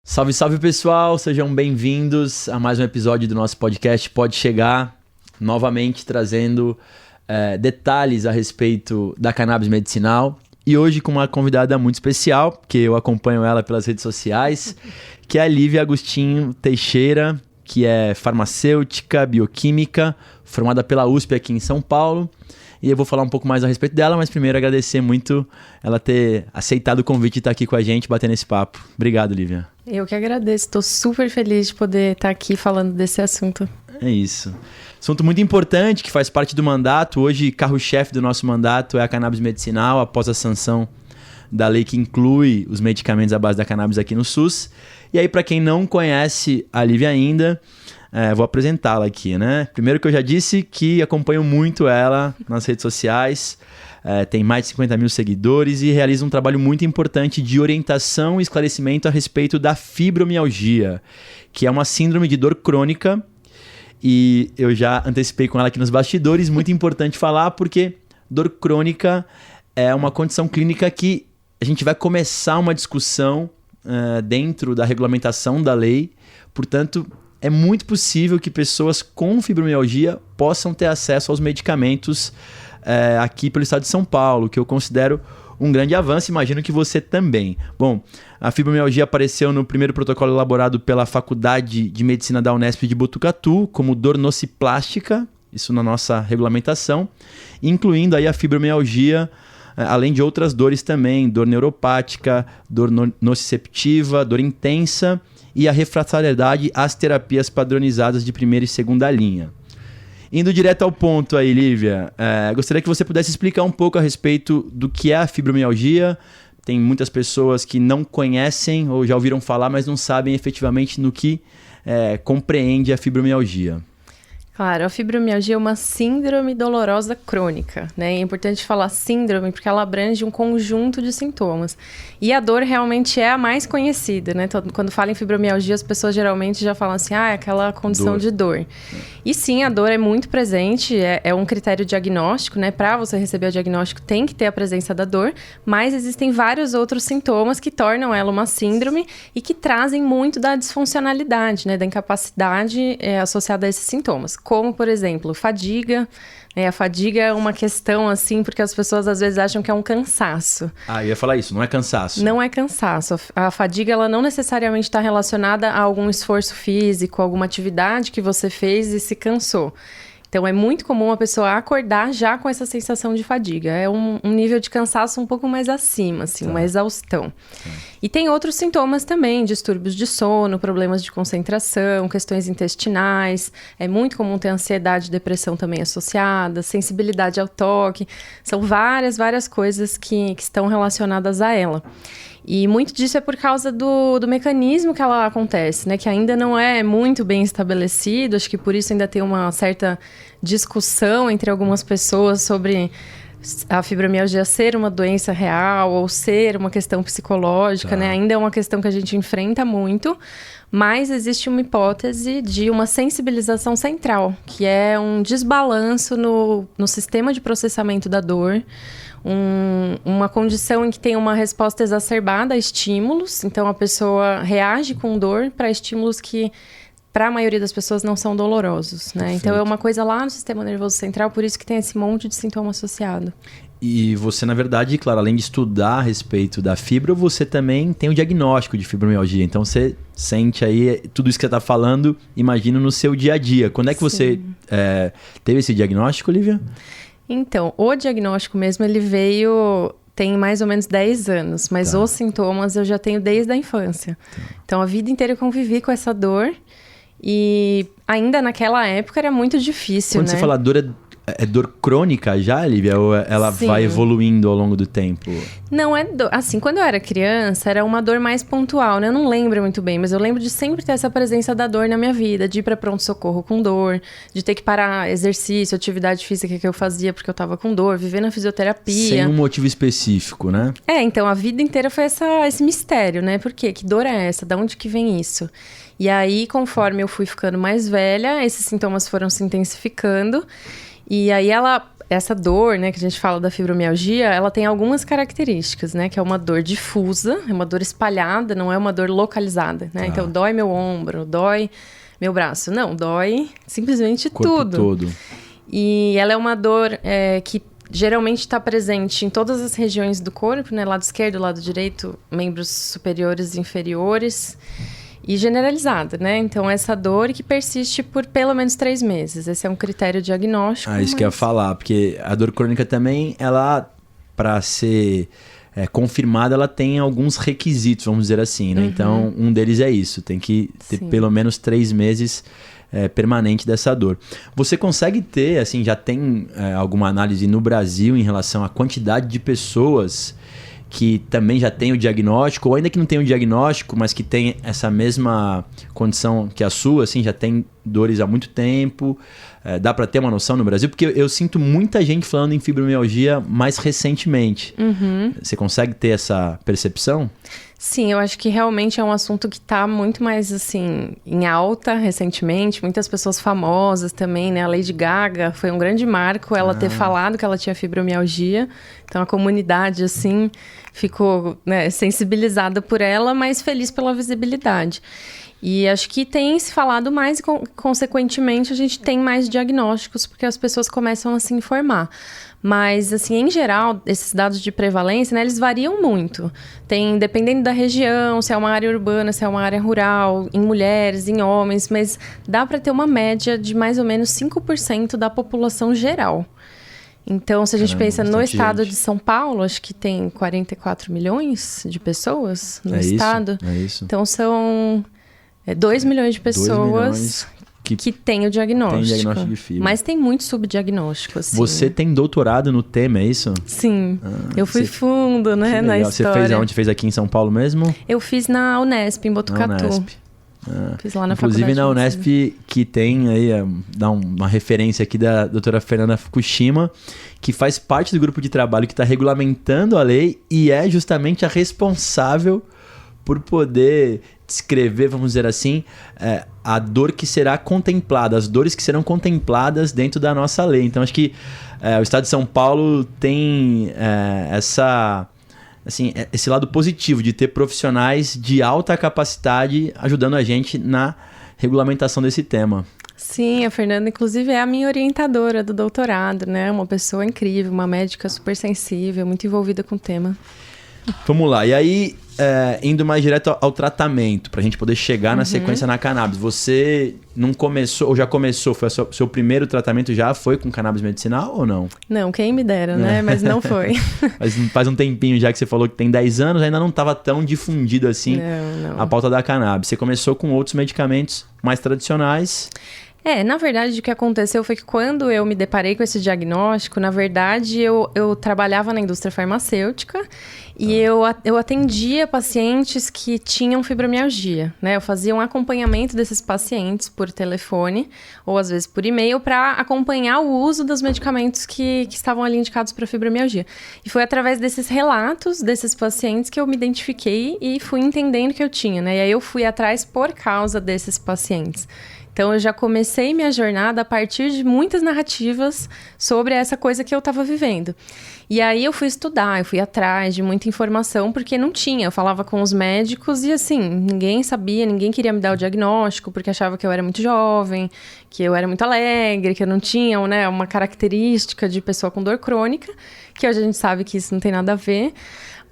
Salve, salve pessoal, sejam bem-vindos a mais um episódio do nosso podcast Pode Chegar, novamente trazendo detalhes a respeito da cannabis medicinal e hoje com uma convidada muito especial, porque eu acompanho ela pelas redes sociais, que é a Lívia Agostinho Teixeira, que é farmacêutica, bioquímica, formada pela USP aqui em São Paulo. E eu vou falar um pouco mais a respeito dela, mas primeiro agradecer muito ela ter aceitado o convite de estar aqui com a gente, batendo esse papo. Obrigado, Lívia. Eu que agradeço, estou super feliz de poder estar aqui falando desse assunto. É isso. Assunto muito importante, que faz parte do mandato. Hoje, carro-chefe do nosso mandato é a cannabis medicinal, após a sanção da lei que inclui os medicamentos à base da cannabis aqui no SUS. E aí, para quem não conhece a Lívia ainda... vou apresentá-la aqui, né? Primeiro que eu já disse que acompanho muito ela nas redes sociais, tem mais de 50 mil seguidores e realiza um trabalho muito importante de orientação e esclarecimento a respeito da fibromialgia, que é uma síndrome de dor crônica, e eu já antecipei com ela aqui nos bastidores, muito importante falar porque dor crônica é uma condição clínica que a gente vai começar uma discussão dentro da regulamentação da lei, portanto... É muito possível que pessoas com fibromialgia possam ter acesso aos medicamentos aqui pelo estado de São Paulo, que eu considero um grande avanço, imagino que você também. Bom, a fibromialgia apareceu no primeiro protocolo elaborado pela Faculdade de Medicina da Unesp de Botucatu como dor nociplástica, isso na nossa regulamentação, incluindo aí a fibromialgia, além de outras dores também, dor neuropática, dor nociceptiva, dor intensa, e a refratariedade às terapias padronizadas de primeira e segunda linha. Indo direto ao ponto aí, Lívia, gostaria que você pudesse explicar um pouco a respeito do que é a fibromialgia. Tem muitas pessoas que não conhecem ou já ouviram falar, mas não sabem efetivamente no que compreende a fibromialgia. Claro, a fibromialgia é uma síndrome dolorosa crônica, né? É importante falar síndrome porque ela abrange um conjunto de sintomas. E a dor realmente é a mais conhecida, né? Então, quando fala em fibromialgia, as pessoas geralmente já falam assim, é aquela condição de dor. E sim, a dor é muito presente, é um critério diagnóstico, né? Para você receber o diagnóstico tem que ter a presença da dor, mas existem vários outros sintomas que tornam ela uma síndrome e que trazem muito da disfuncionalidade, né? Da incapacidade associada a esses sintomas. Como, por exemplo, fadiga. A fadiga é uma questão, assim, porque as pessoas às vezes acham que é um cansaço. Eu ia falar isso, não é cansaço. Não é cansaço. A fadiga, ela não necessariamente está relacionada a algum esforço físico, alguma atividade que você fez e se cansou. Então, é muito comum a pessoa acordar já com essa sensação de fadiga. É um nível de cansaço um pouco mais acima, assim, uma exaustão. E tem outros sintomas também, distúrbios de sono, problemas de concentração, questões intestinais. É muito comum ter ansiedade e depressão também associadas, sensibilidade ao toque. São várias coisas que estão relacionadas a ela. E muito disso é por causa do mecanismo que ela acontece, né? Que ainda não é muito bem estabelecido. Acho que por isso ainda tem uma certa discussão entre algumas pessoas sobre a fibromialgia ser uma doença real ou ser uma questão psicológica, né? Ainda é uma questão que a gente enfrenta muito, mas existe uma hipótese de uma sensibilização central, que é um desbalanço no sistema de processamento da dor, uma condição em que tem uma resposta exacerbada a estímulos, então a pessoa reage com dor para estímulos que, para a maioria das pessoas, não são dolorosos, né? Então é uma coisa lá no sistema nervoso central, por isso que tem esse monte de sintoma associado. E você, na verdade, claro, além de estudar a respeito da fibro, você também tem o diagnóstico de fibromialgia. Então, você sente aí tudo isso que você está falando, imagino, no seu dia a dia. Quando é que você teve esse diagnóstico, Lívia? Então, o diagnóstico mesmo, ele veio... Tem mais ou menos 10 anos, mas os sintomas eu já tenho desde a infância. Então, a vida inteira eu convivi com essa dor e ainda naquela época era muito difícil, Quando você fala dor, é dor crônica já, Lívia? Ou ela vai evoluindo ao longo do tempo? Não, assim, quando eu era criança, era uma dor mais pontual, né? Eu não lembro muito bem, mas eu lembro de sempre ter essa presença da dor na minha vida, de ir pra pronto-socorro com dor, de ter que parar exercício, atividade física que eu fazia porque eu tava com dor, viver na fisioterapia. Sem um motivo específico, né? Então, a vida inteira foi esse mistério, né? Por quê? Que dor é essa? Da onde que vem isso? E aí, conforme eu fui ficando mais velha, esses sintomas foram se intensificando. E aí ela essa dor, né, que a gente fala da fibromialgia, ela tem algumas características, né? Que é uma dor difusa, é uma dor espalhada, não é uma dor localizada, né? Então, dói meu ombro, dói meu braço. Não, dói simplesmente Corpo tudo. todo. E ela é uma dor que geralmente está presente em todas as regiões do corpo, né? Lado esquerdo, lado direito, membros superiores e inferiores. E generalizada, né? Então, essa dor que persiste por pelo menos 3 meses. Esse é um critério diagnóstico. Isso que eu ia falar, porque a dor crônica também, ela, para ser confirmada, ela tem alguns requisitos, vamos dizer assim, né? Então, um deles é isso, tem que ter pelo menos 3 meses permanente dessa dor. Você consegue ter, assim, já tem alguma análise no Brasil em relação à quantidade de pessoas que também já tem o diagnóstico, ou ainda que não tem o diagnóstico, mas que tem essa mesma condição que a sua, assim, já tem dores há muito tempo? Dá para ter uma noção no Brasil? Porque eu sinto muita gente falando em fibromialgia mais recentemente. Você consegue ter essa percepção? Sim, eu acho que realmente é um assunto que está muito mais, assim, em alta recentemente. Muitas pessoas famosas também, né? A Lady Gaga foi um grande marco ela ter falado que ela tinha fibromialgia. Então, a comunidade, assim, ficou, né, sensibilizada por ela, mas feliz pela visibilidade. E acho que tem se falado mais e, consequentemente, a gente tem mais diagnósticos, porque as pessoas começam a se informar. Mas, assim, em geral, esses dados de prevalência, né, eles variam muito. Tem, dependendo da região, se é uma área urbana, se é uma área rural, em mulheres, em homens, mas dá para ter uma média de mais ou menos 5% da população geral. Então, se a gente pensa no estado de São Paulo, acho que tem 44 milhões de pessoas no estado. É isso. Então, são 2 milhões de pessoas que têm o diagnóstico. Tem diagnóstico de fibra. Mas tem muito subdiagnóstico, assim. Você tem doutorado no tema, é isso? Sim. Eu fui fundo, né, na história. Você fez aonde? Fez aqui em São Paulo mesmo? Eu fiz na Unesp, em Botucatu. Na Unesp. Fiz lá na Inclusive na Unesp, que tem aí, dá uma referência aqui da doutora Fernanda Fukushima, que faz parte do grupo de trabalho que está regulamentando a lei e é justamente a responsável por poder descrever, vamos dizer assim, a dor que será contemplada, as dores que serão contempladas dentro da nossa lei. Então, acho que o Estado de São Paulo tem esse lado positivo de ter profissionais de alta capacidade ajudando a gente na regulamentação desse tema. Sim, a Fernanda, inclusive, é a minha orientadora do doutorado, né? Uma pessoa incrível, uma médica super sensível, muito envolvida com o tema. Vamos lá, e aí, indo mais direto ao tratamento, pra gente poder chegar na sequência na cannabis. Você não começou, ou já começou, foi seu primeiro tratamento já foi com cannabis medicinal ou não? Não, quem me dera, né? Mas não foi. Mas faz um tempinho já que você falou que tem 10 anos, ainda não estava tão difundido assim a pauta da cannabis. Você começou com outros medicamentos mais tradicionais. Na verdade, o que aconteceu foi que quando eu me deparei com esse diagnóstico, na verdade, eu trabalhava na indústria farmacêutica e eu atendia pacientes que tinham fibromialgia, né? Eu fazia um acompanhamento desses pacientes por telefone ou às vezes por e-mail para acompanhar o uso dos medicamentos que estavam ali indicados para fibromialgia. E foi através desses relatos desses pacientes que eu me identifiquei e fui entendendo que eu tinha, né? E aí eu fui atrás por causa desses pacientes. Então, eu já comecei minha jornada a partir de muitas narrativas sobre essa coisa que eu estava vivendo. E aí, eu fui estudar, eu fui atrás de muita informação, porque não tinha. Eu falava com os médicos e, assim, ninguém sabia, ninguém queria me dar o diagnóstico, porque achava que eu era muito jovem, que eu era muito alegre, que eu não tinha, né, uma característica de pessoa com dor crônica, que hoje a gente sabe que isso não tem nada a ver.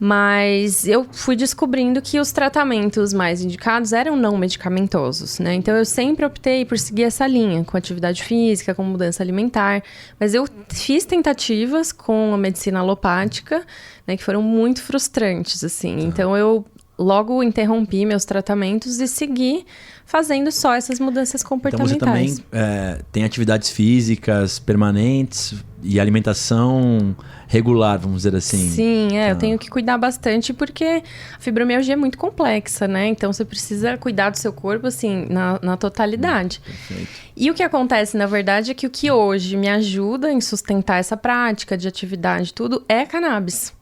Mas eu fui descobrindo que os tratamentos mais indicados eram não medicamentosos, né? Então, eu sempre optei por seguir essa linha, com atividade física, com mudança alimentar. Mas eu fiz tentativas com a medicina alopática, né, que foram muito frustrantes, assim. Então, eu logo interrompi meus tratamentos e segui fazendo só essas mudanças comportamentais. Então, você também tem atividades físicas permanentes e alimentação regular, vamos dizer assim. Sim, eu tenho que cuidar bastante porque a fibromialgia é muito complexa, né? Então, você precisa cuidar do seu corpo, assim, na totalidade. Perfeito. E o que acontece, na verdade, é que o que hoje me ajuda em sustentar essa prática de atividade, tudo, é cannabis.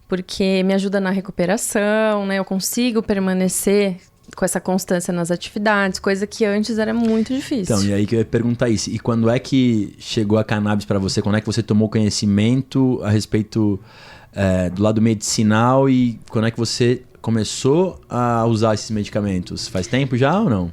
Porque me ajuda na recuperação, né? Eu consigo permanecer com essa constância nas atividades, coisa que antes era muito difícil. Então, e aí que eu ia perguntar isso. E quando é que chegou a cannabis para você? Quando é que você tomou conhecimento a respeito do lado medicinal e quando é que você começou a usar esses medicamentos? Faz tempo já ou não?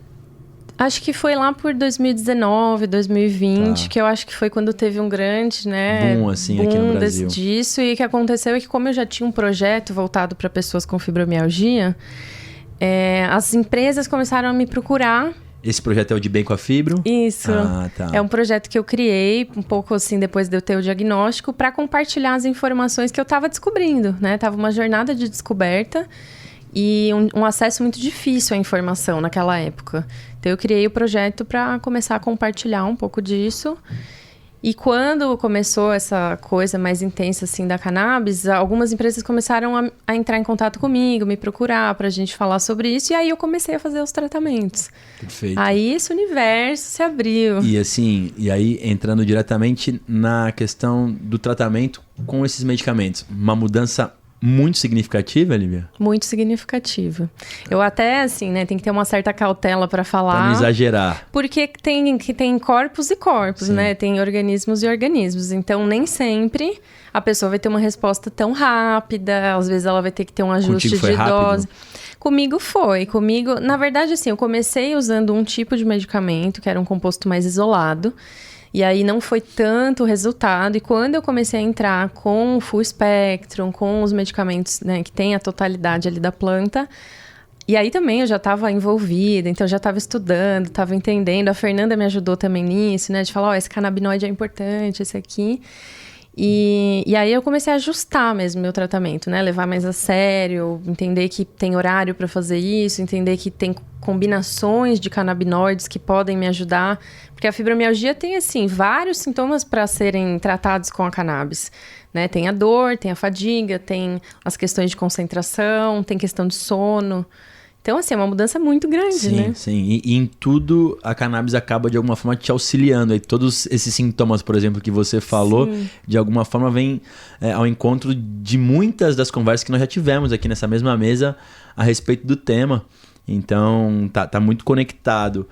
Acho que foi lá por 2019, 2020, que eu acho que foi quando teve um grande, né, boom, assim, aqui no Brasil. Disso. E o que aconteceu é que, como eu já tinha um projeto voltado para pessoas com fibromialgia, as empresas começaram a me procurar. Esse projeto é o de Bem com a Fibro? Isso. Tá. É um projeto que eu criei um pouco assim depois de eu ter o diagnóstico para compartilhar as informações que eu estava descobrindo, né? Tava uma jornada de descoberta e um acesso muito difícil à informação naquela época. Então, eu criei o projeto para começar a compartilhar um pouco disso. E quando começou essa coisa mais intensa, assim, da cannabis, algumas empresas começaram a entrar em contato comigo, me procurar pra gente falar sobre isso. E aí, eu comecei a fazer os tratamentos. Perfeito. Aí, esse universo se abriu. E assim, entrando diretamente na questão do tratamento com esses medicamentos. Uma mudança muito significativa, Lívia? Muito significativa. Eu até, assim, né, tem que ter uma certa cautela para falar. Para não exagerar. Porque tem corpos e corpos, Sim. né? Tem organismos e organismos. Então, nem sempre a pessoa vai ter uma resposta tão rápida. Às vezes, ela vai ter que ter um ajuste de dose. Comigo foi. Na verdade, assim, eu comecei usando um tipo de medicamento, que era um composto mais isolado. E aí não foi tanto o resultado. E quando eu comecei a entrar com o full spectrum, com os medicamentos, né, que tem a totalidade ali da planta, e aí também eu já estava envolvida, então eu já estava estudando, estava entendendo. A Fernanda me ajudou também nisso, né, de falar, esse canabinoide é importante, esse aqui. E aí eu comecei a ajustar mesmo meu tratamento, né? Levar mais a sério, entender que tem horário para fazer isso, entender que tem combinações de canabinoides que podem me ajudar. Porque a fibromialgia tem, assim, vários sintomas para serem tratados com a cannabis, né? Tem a dor, tem a fadiga, tem as questões de concentração, tem questão de sono. Então, assim, é uma mudança muito grande, né? Sim. E em tudo, a cannabis acaba, de alguma forma, te auxiliando. E todos esses sintomas, por exemplo, que você falou, de alguma forma, vêm ao encontro de muitas das conversas que nós já tivemos aqui nessa mesma mesa a respeito do tema. Então, tá muito conectado.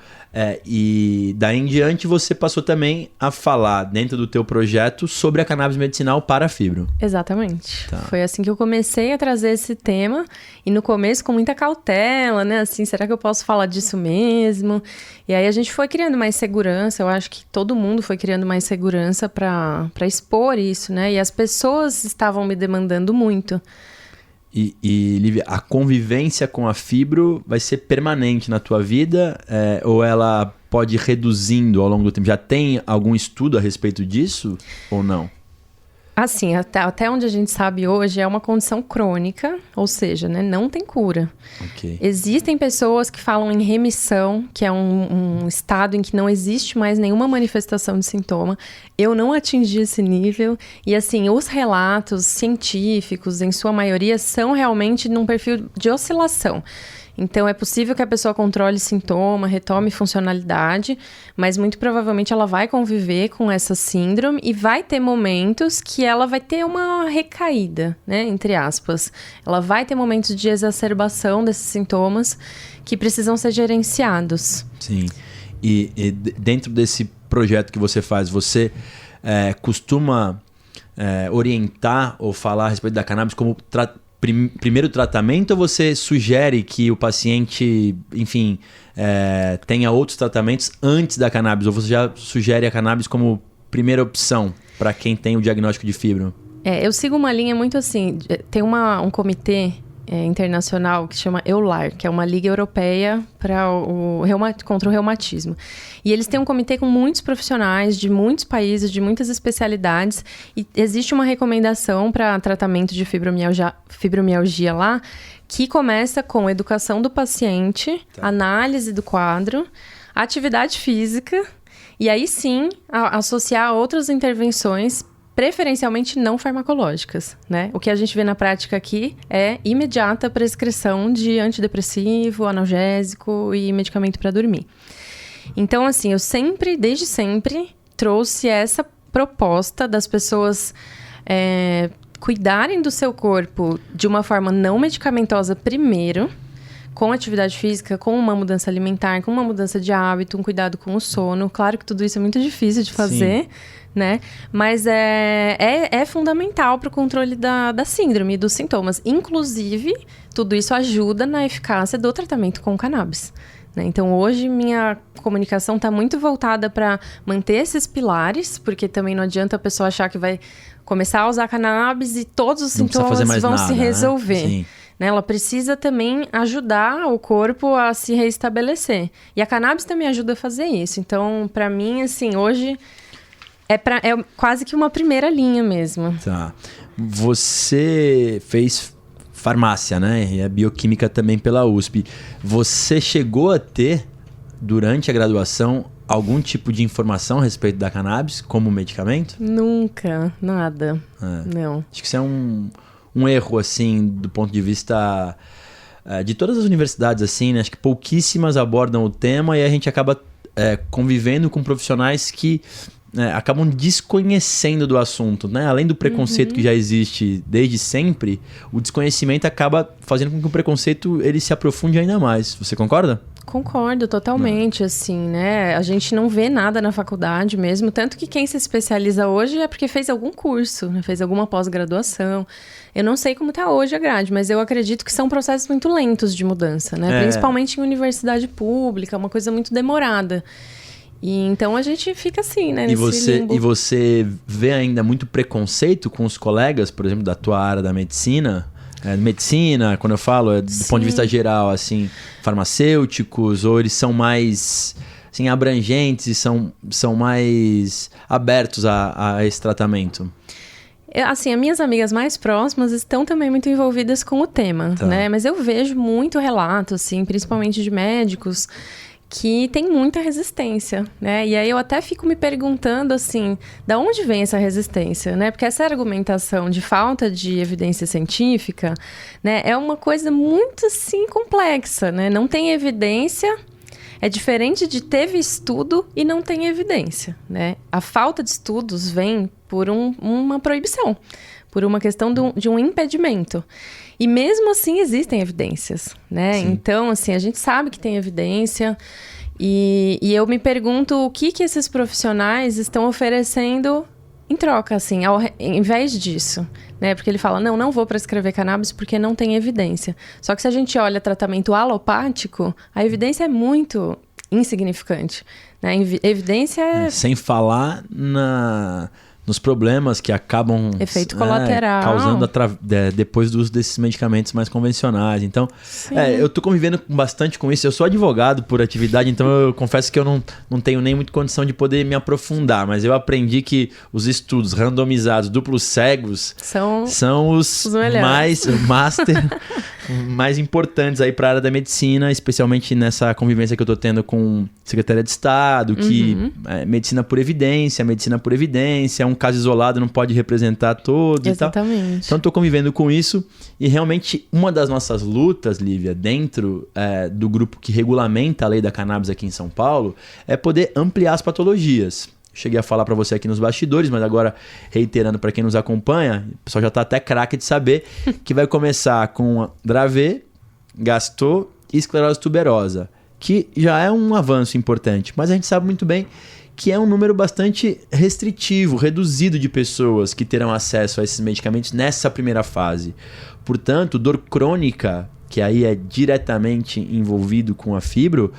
E daí em diante, você passou também a falar, dentro do teu projeto, sobre a cannabis medicinal para a fibro. Exatamente. Tá. Foi assim que eu comecei a trazer esse tema. E no começo, com muita cautela, né? Assim, será que eu posso falar disso mesmo? E aí a gente foi criando mais segurança. Eu acho que todo mundo foi criando mais segurança para expor isso, né? E as pessoas estavam me demandando muito. E Lívia, a convivência com a fibro vai ser permanente na tua vida ou ela pode ir reduzindo ao longo do tempo? Já tem algum estudo a respeito disso ou não? Assim, até onde a gente sabe hoje é uma condição crônica, ou seja, né, não tem cura. Okay. Existem pessoas que falam em remissão, que é um estado em que não existe mais nenhuma manifestação de sintoma. Eu não atingi esse nível. E assim, os relatos científicos, em sua maioria, são realmente num perfil de oscilação. Então, é possível que a pessoa controle sintoma, retome funcionalidade, mas muito provavelmente ela vai conviver com essa síndrome e vai ter momentos que ela vai ter uma recaída, né, entre aspas. Ela vai ter momentos de exacerbação desses sintomas que precisam ser gerenciados. Sim. E dentro desse projeto que você faz, você costuma orientar ou falar a respeito da cannabis como primeiro tratamento, ou você sugere que o paciente, enfim, tenha outros tratamentos antes da cannabis? Ou você já sugere a cannabis como primeira opção para quem tem o diagnóstico de fibro? Eu sigo uma linha muito assim. Tem um comitê internacional que se chama EULAR, que é uma liga europeia contra o reumatismo. E eles têm um comitê com muitos profissionais de muitos países, de muitas especialidades, e existe uma recomendação para tratamento de fibromialgia lá, que começa com educação do paciente, análise do quadro, atividade física, e aí sim associar outras intervenções, preferencialmente não farmacológicas, né? O que a gente vê na prática aqui é imediata prescrição de antidepressivo, analgésico e medicamento para dormir. Então, assim, eu desde sempre, trouxe essa proposta das pessoas cuidarem do seu corpo de uma forma não medicamentosa primeiro, com atividade física, com uma mudança alimentar, com uma mudança de hábito, um cuidado com o sono. Claro que tudo isso é muito difícil de fazer, né? Mas é fundamental para o controle da síndrome e dos sintomas. Inclusive, tudo isso ajuda na eficácia do tratamento com cannabis. Então, hoje, minha comunicação está muito voltada para manter esses pilares, porque também não adianta a pessoa achar que vai começar a usar cannabis e todos os sintomas vão se resolver. Né? Né? Ela precisa também ajudar o corpo a se reestabelecer. E a cannabis também ajuda a fazer isso. Então, para mim, assim, hoje é quase que uma primeira linha mesmo. Tá. Você fez farmácia, né? E a bioquímica também pela USP. Você chegou a ter, durante a graduação, algum tipo de informação a respeito da cannabis como medicamento? Nunca, nada. Não. Acho que isso é um erro, assim, do ponto de vista de todas as universidades, assim, né? Acho que pouquíssimas abordam o tema e a gente acaba convivendo com profissionais que acabam desconhecendo do assunto, né? Além do preconceito que já existe desde sempre, o desconhecimento acaba fazendo com que o preconceito ele se aprofunde ainda mais. Você concorda? Concordo totalmente, assim, né? A gente não vê nada na faculdade mesmo, tanto que quem se especializa hoje é porque fez algum curso, né? Fez alguma pós-graduação. Eu não sei como está hoje a grade, mas eu acredito que são processos muito lentos de mudança, né? Principalmente em universidade pública, uma coisa muito demorada. E então a gente fica assim, né? E você vê ainda muito preconceito com os colegas, por exemplo, da tua área da medicina? Medicina, quando eu falo, do ponto de vista geral, assim, farmacêuticos, ou eles são mais assim, abrangentes e são mais abertos a esse tratamento? Assim, as minhas amigas mais próximas estão também muito envolvidas com o tema, né? Mas eu vejo muito relato, assim, principalmente de médicos, que tem muita resistência, né? E aí eu até fico me perguntando, assim, da onde vem essa resistência, né? Porque essa argumentação de falta de evidência científica, né, é uma coisa muito, assim, complexa, né? Não tem evidência, é diferente de teve estudo e não tem evidência, né? A falta de estudos vem por uma proibição, por uma questão de um impedimento. E mesmo assim existem evidências, né? Sim. Então, assim, a gente sabe que tem evidência e eu me pergunto o que esses profissionais estão oferecendo em troca, assim, ao invés disso, né? Porque ele fala, não vou prescrever cannabis porque não tem evidência. Só que se a gente olha tratamento alopático, a evidência é muito insignificante, né? Evidência é... Sem falar nos problemas que acabam efeito colateral causando depois do uso desses medicamentos mais convencionais. Então, eu tô convivendo bastante com isso. Eu sou advogado por atividade, então eu confesso que eu não tenho nem muita condição de poder me aprofundar, mas eu aprendi que os estudos randomizados duplos cegos são os mais mais importantes aí para a área da medicina, especialmente nessa convivência que eu tô tendo com Secretaria de Estado, que medicina por evidência é um caso isolado, não pode representar todos. Exatamente. E tal. Então, estou convivendo com isso e realmente uma das nossas lutas, Lívia, dentro do grupo que regulamenta a lei da cannabis aqui em São Paulo, é poder ampliar as patologias. Cheguei a falar para você aqui nos bastidores, mas agora reiterando para quem nos acompanha, o pessoal já está até craque de saber que vai começar com Dravet, Gastro e esclerose tuberosa, que já é um avanço importante, mas a gente sabe muito bem que é um número bastante restritivo, reduzido de pessoas que terão acesso a esses medicamentos nessa primeira fase. Portanto, dor crônica, que aí é diretamente envolvido com a fibro,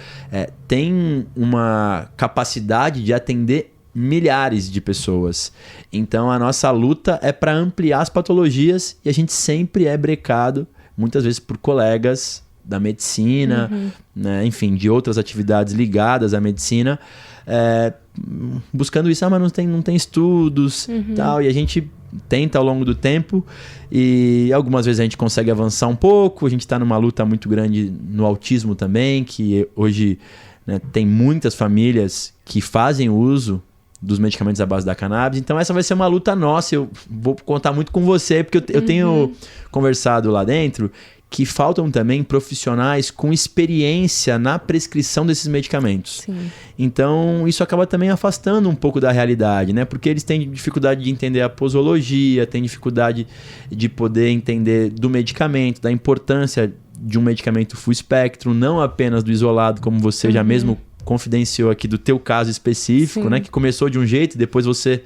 tem uma capacidade de atender milhares de pessoas. Então, a nossa luta é para ampliar as patologias e a gente sempre é brecado, muitas vezes por colegas da medicina, né, enfim, de outras atividades ligadas à medicina, buscando isso, mas não tem estudos, tal, e a gente tenta ao longo do tempo e algumas vezes a gente consegue avançar um pouco. A gente está numa luta muito grande no autismo também, que hoje, né, tem muitas famílias que fazem uso dos medicamentos à base da cannabis. Então essa vai ser uma luta nossa. Eu vou contar muito com você, porque eu tenho conversado lá dentro que faltam também profissionais com experiência na prescrição desses medicamentos. Sim. Então, isso acaba também afastando um pouco da realidade, né? Porque eles têm dificuldade de entender a posologia, têm dificuldade de poder entender do medicamento, da importância de um medicamento full spectrum, não apenas do isolado, como você já mesmo confidenciou aqui do teu caso específico, né? Que começou de um jeito e depois você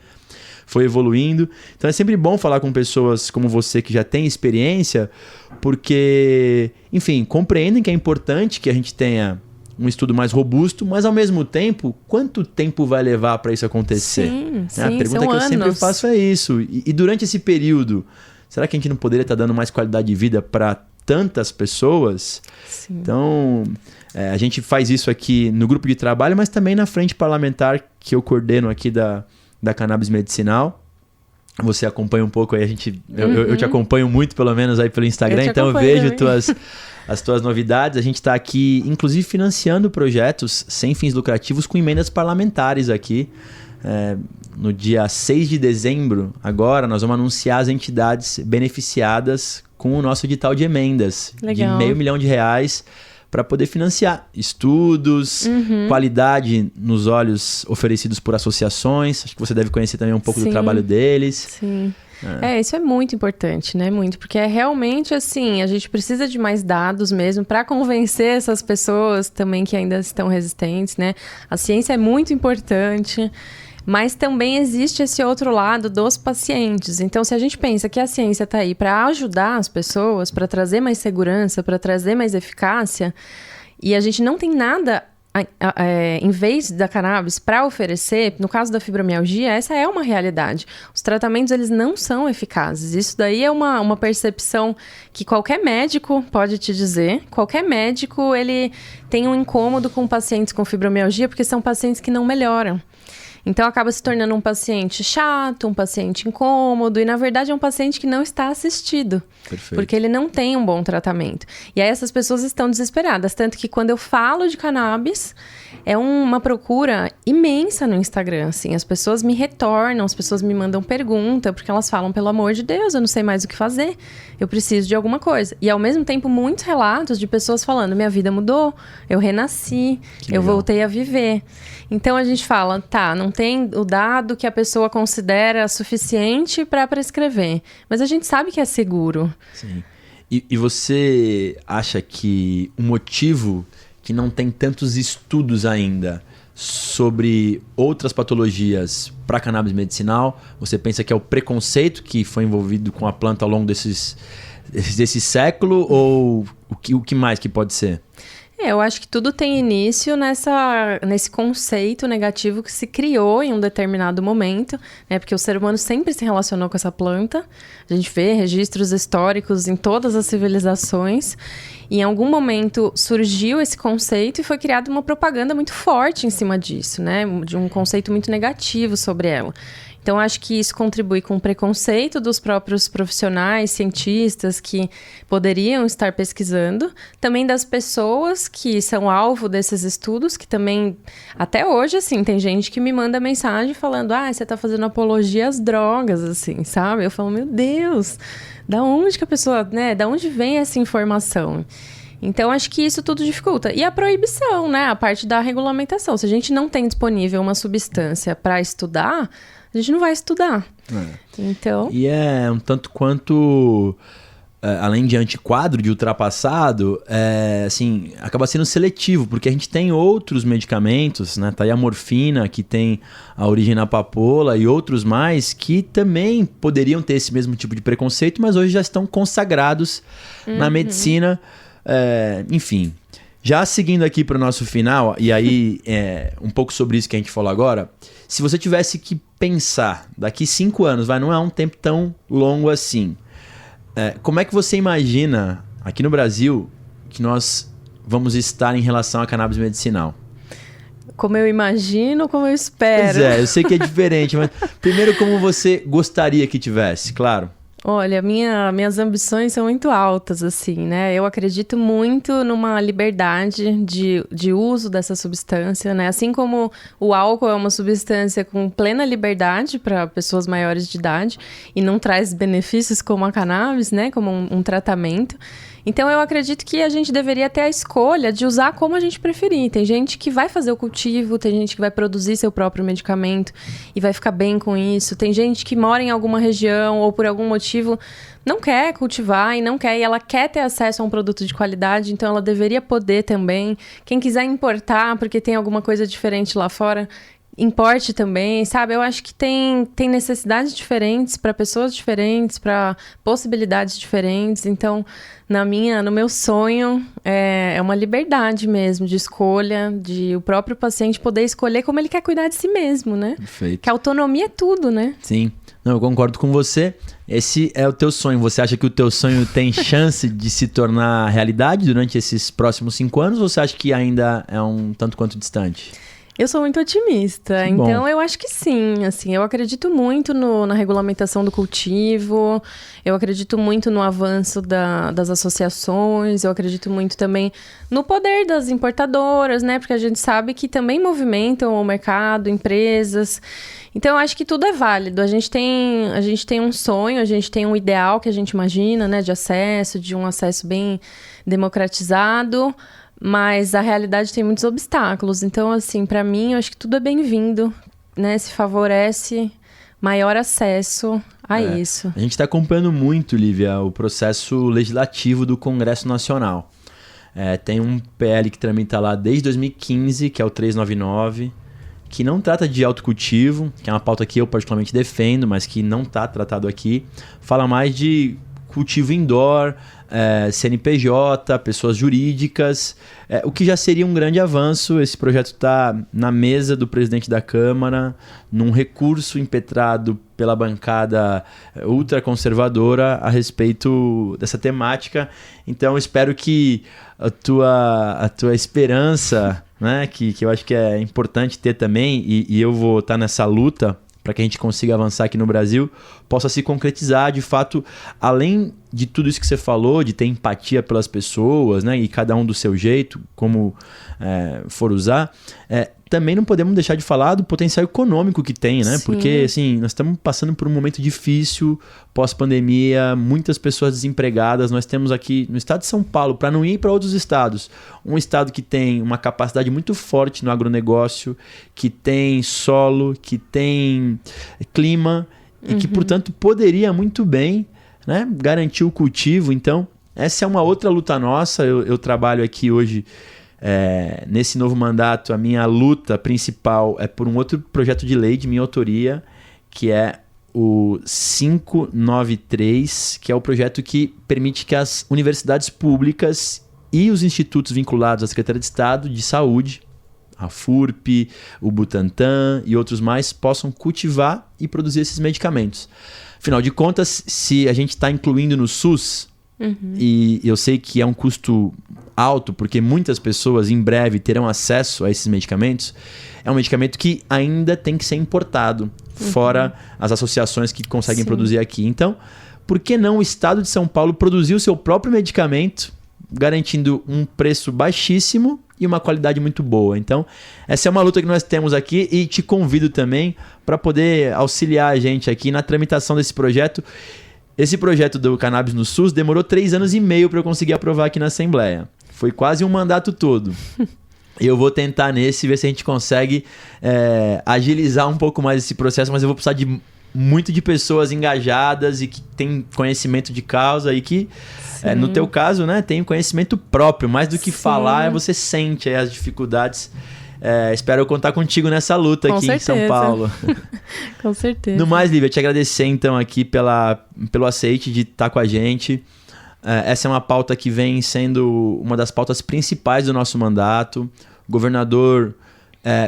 foi evoluindo. Então é sempre bom falar com pessoas como você que já tem experiência, porque, enfim, compreendem que é importante que a gente tenha um estudo mais robusto, mas ao mesmo tempo, quanto tempo vai levar para isso acontecer? Sim, A pergunta que eu sempre faço é isso. E durante esse período, será que a gente não poderia estar dando mais qualidade de vida para tantas pessoas? Sim. Então, a gente faz isso aqui no grupo de trabalho, mas também na frente parlamentar que eu coordeno aqui da Cannabis Medicinal. Você acompanha um pouco aí, eu te acompanho muito, pelo menos aí pelo Instagram, então eu vejo as tuas novidades. A gente está aqui, inclusive, financiando projetos sem fins lucrativos com emendas parlamentares aqui. No dia 6 de dezembro, agora, nós vamos anunciar as entidades beneficiadas com o nosso edital de emendas. Legal. De R$500 mil para poder financiar estudos, qualidade nos olhos oferecidos por associações. Acho que você deve conhecer também um pouco do trabalho deles. Sim. Isso é muito importante, né? Muito, porque é realmente assim, a gente precisa de mais dados mesmo para convencer essas pessoas também que ainda estão resistentes, né? A ciência é muito importante. Mas também existe esse outro lado dos pacientes. Então, se a gente pensa que a ciência está aí para ajudar as pessoas, para trazer mais segurança, para trazer mais eficácia, e a gente não tem nada em vez da cannabis para oferecer, no caso da fibromialgia, essa é uma realidade. Os tratamentos, eles não são eficazes. Isso daí é uma percepção que qualquer médico pode te dizer. Qualquer médico, ele tem um incômodo com pacientes com fibromialgia, porque são pacientes que não melhoram. Então, acaba se tornando um paciente chato, um paciente incômodo, e na verdade é um paciente que não está assistido. Perfeito. Porque ele não tem um bom tratamento. E aí essas pessoas estão desesperadas. Tanto que quando eu falo de cannabis, é uma procura imensa no Instagram, assim. As pessoas me retornam, as pessoas me mandam pergunta, porque elas falam, pelo amor de Deus, eu não sei mais o que fazer, eu preciso de alguma coisa. E ao mesmo tempo, muitos relatos de pessoas falando, minha vida mudou, eu renasci, eu voltei a viver. Então a gente fala, não tem o dado que a pessoa considera suficiente para prescrever, mas a gente sabe que é seguro. Sim. E você acha que o motivo que não tem tantos estudos ainda sobre outras patologias para cannabis medicinal, você pensa que é o preconceito que foi envolvido com a planta ao longo desse século, ou o que mais que pode ser? Eu acho que tudo tem início nesse conceito negativo que se criou em um determinado momento, né? Porque o ser humano sempre se relacionou com essa planta. A gente vê registros históricos em todas as civilizações. E em algum momento surgiu esse conceito e foi criada uma propaganda muito forte em cima disso, né? De um conceito muito negativo sobre ela. Então, acho que isso contribui com o preconceito dos próprios profissionais, cientistas que poderiam estar pesquisando. Também das pessoas que são alvo desses estudos, que também, até hoje, assim, tem gente que me manda mensagem falando, você está fazendo apologia às drogas, assim, sabe? Eu falo, meu Deus, da onde que a pessoa, né? Da onde vem essa informação? Então, acho que isso tudo dificulta. E a proibição, né? A parte da regulamentação. Se a gente não tem disponível uma substância para estudar, a gente não vai estudar. Então... E é um tanto quanto, além de antiquado, de ultrapassado, assim, acaba sendo seletivo, porque a gente tem outros medicamentos, né? Tá aí a morfina, que tem a origem na papoula, e outros mais que também poderiam ter esse mesmo tipo de preconceito, mas hoje já estão consagrados na medicina. Enfim, já seguindo aqui para o nosso final, e aí um pouco sobre isso que a gente falou agora, se você tivesse que pensar daqui 5 anos, não é um tempo tão longo assim, como é que você imagina aqui no Brasil que nós vamos estar em relação à cannabis medicinal? Como eu imagino, como eu espero. Pois eu sei que é diferente, mas primeiro como você gostaria que tivesse, claro. Olha, minhas ambições são muito altas, assim, né? Eu acredito muito numa liberdade de uso dessa substância, né? Assim como o álcool é uma substância com plena liberdade para pessoas maiores de idade e não traz benefícios como a cannabis, né? Como um tratamento. Então, eu acredito que a gente deveria ter a escolha de usar como a gente preferir. Tem gente que vai fazer o cultivo, tem gente que vai produzir seu próprio medicamento e vai ficar bem com isso. Tem gente que mora em alguma região ou por algum motivo não quer cultivar e ela quer ter acesso a um produto de qualidade, então ela deveria poder também. Quem quiser importar porque tem alguma coisa diferente lá fora, importe também, sabe? Eu acho que tem necessidades diferentes para pessoas diferentes, para possibilidades diferentes. Então, no meu sonho, é uma liberdade mesmo de escolha, de o próprio paciente poder escolher como ele quer cuidar de si mesmo, né? Perfeito. Que a autonomia é tudo, né? Sim. Não, eu concordo com você. Esse é o teu sonho. Você acha que o teu sonho tem chance de se tornar realidade durante esses próximos 5 anos ou você acha que ainda é um tanto quanto distante? Eu sou muito otimista, então eu acho que sim, assim, eu acredito muito na regulamentação do cultivo, eu acredito muito no avanço das associações, eu acredito muito também no poder das importadoras, né, porque a gente sabe que também movimentam o mercado, empresas, então eu acho que tudo é válido, a gente tem um sonho, a gente tem um ideal que a gente imagina, né, de um acesso bem democratizado, mas a realidade tem muitos obstáculos. Então, assim, para mim, eu acho que tudo é bem-vindo, né? Se favorece maior acesso a isso. A gente está acompanhando muito, Lívia, o processo legislativo do Congresso Nacional. Tem um PL que tramita lá desde 2015, que é o 399, que não trata de autocultivo, que é uma pauta que eu particularmente defendo, mas que não está tratado aqui. Fala mais de cultivo indoor, CNPJ, pessoas jurídicas, o que já seria um grande avanço. Esse projeto está na mesa do presidente da Câmara, num recurso impetrado pela bancada ultraconservadora a respeito dessa temática. Então, espero que a tua esperança, né, que eu acho que é importante ter também, e eu vou estar nessa luta para que a gente consiga avançar aqui no Brasil, possa se concretizar de fato, além de tudo isso que você falou, de ter empatia pelas pessoas, né, e cada um do seu jeito, como for usar, também não podemos deixar de falar do potencial econômico que tem, né? Sim. Porque assim, nós estamos passando por um momento difícil, pós-pandemia, muitas pessoas desempregadas. Nós temos aqui no estado de São Paulo, para não ir para outros estados, um estado que tem uma capacidade muito forte no agronegócio, que tem solo, que tem clima e que, portanto, poderia muito bem, né, garantir o cultivo. Então, essa é uma outra luta nossa. Eu trabalho aqui hoje nesse novo mandato. A minha luta principal é por um outro projeto de lei de minha autoria, que é o 593, que é o projeto que permite que as universidades públicas e os institutos vinculados à Secretaria de Estado de Saúde, a FURP, o Butantan e outros mais, possam cultivar e produzir esses medicamentos. Afinal de contas, se a gente está incluindo no SUS, e eu sei que é um custo alto, porque muitas pessoas em breve terão acesso a esses medicamentos, é um medicamento que ainda tem que ser importado, fora as associações que conseguem produzir aqui. Então, por que não o estado de São Paulo produzir o seu próprio medicamento, garantindo um preço baixíssimo e uma qualidade muito boa? Então, essa é uma luta que nós temos aqui e te convido também para poder auxiliar a gente aqui na tramitação desse projeto. Esse projeto do Cannabis no SUS demorou 3 anos e meio para eu conseguir aprovar aqui na Assembleia. Foi quase um mandato todo. Eu vou tentar nesse, ver se a gente consegue agilizar um pouco mais esse processo, mas eu vou precisar muito de pessoas engajadas e que têm conhecimento de causa e que, no teu caso, né, tem conhecimento próprio. Mais do que falar, você sente as dificuldades. Espero eu contar contigo nessa luta aqui em São Paulo. Com certeza. No mais, Lívia, te agradecer então aqui pelo aceite de estar com a gente. Essa é uma pauta que vem sendo uma das pautas principais do nosso mandato. O governador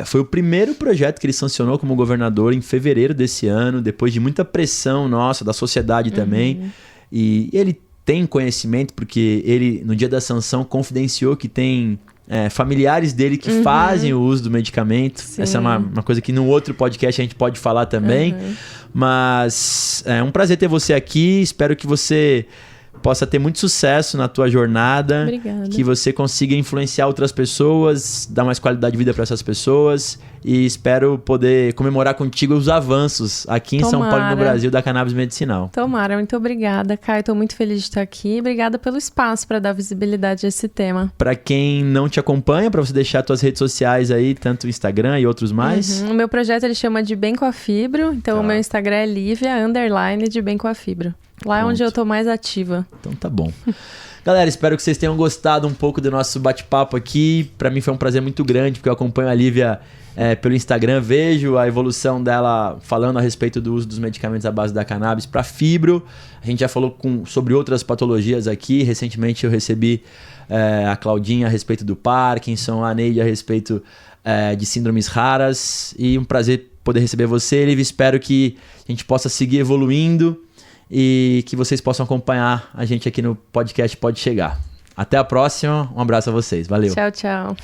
foi o primeiro projeto que ele sancionou como governador em fevereiro desse ano, depois de muita pressão nossa, da sociedade também. E ele tem conhecimento, porque ele, no dia da sanção, confidenciou que tem familiares dele que fazem o uso do medicamento. Sim. Essa é uma coisa que num outro podcast a gente pode falar também. Mas é um prazer ter você aqui. Espero que você possa ter muito sucesso na tua jornada. Obrigada. Que você consiga influenciar outras pessoas, dar mais qualidade de vida para essas pessoas. E espero poder comemorar contigo os avanços aqui em São Paulo e no Brasil da cannabis medicinal. Tomara, muito obrigada, Caio. Estou muito feliz de estar aqui. Obrigada pelo espaço para dar visibilidade a esse tema. Para quem não te acompanha, para você deixar tuas redes sociais aí, tanto o Instagram e outros mais. O meu projeto ele chama de Bem com a Fibro. Então o meu Instagram é Lívia_ de Bem com a Fibro. Lá é onde eu tô mais ativa. Então tá bom. Galera, espero que vocês tenham gostado um pouco do nosso bate-papo aqui. Para mim foi um prazer muito grande, porque eu acompanho a Lívia pelo Instagram, vejo a evolução dela falando a respeito do uso dos medicamentos à base da cannabis para fibro. A gente já falou sobre outras patologias aqui. Recentemente eu recebi a Claudinha a respeito do Parkinson, a Neide a respeito de síndromes raras. E um prazer poder receber você, Lívia. Espero que a gente possa seguir evoluindo e que vocês possam acompanhar a gente aqui no podcast Pode Chegar. Até a próxima, um abraço a vocês, valeu. Tchau, tchau.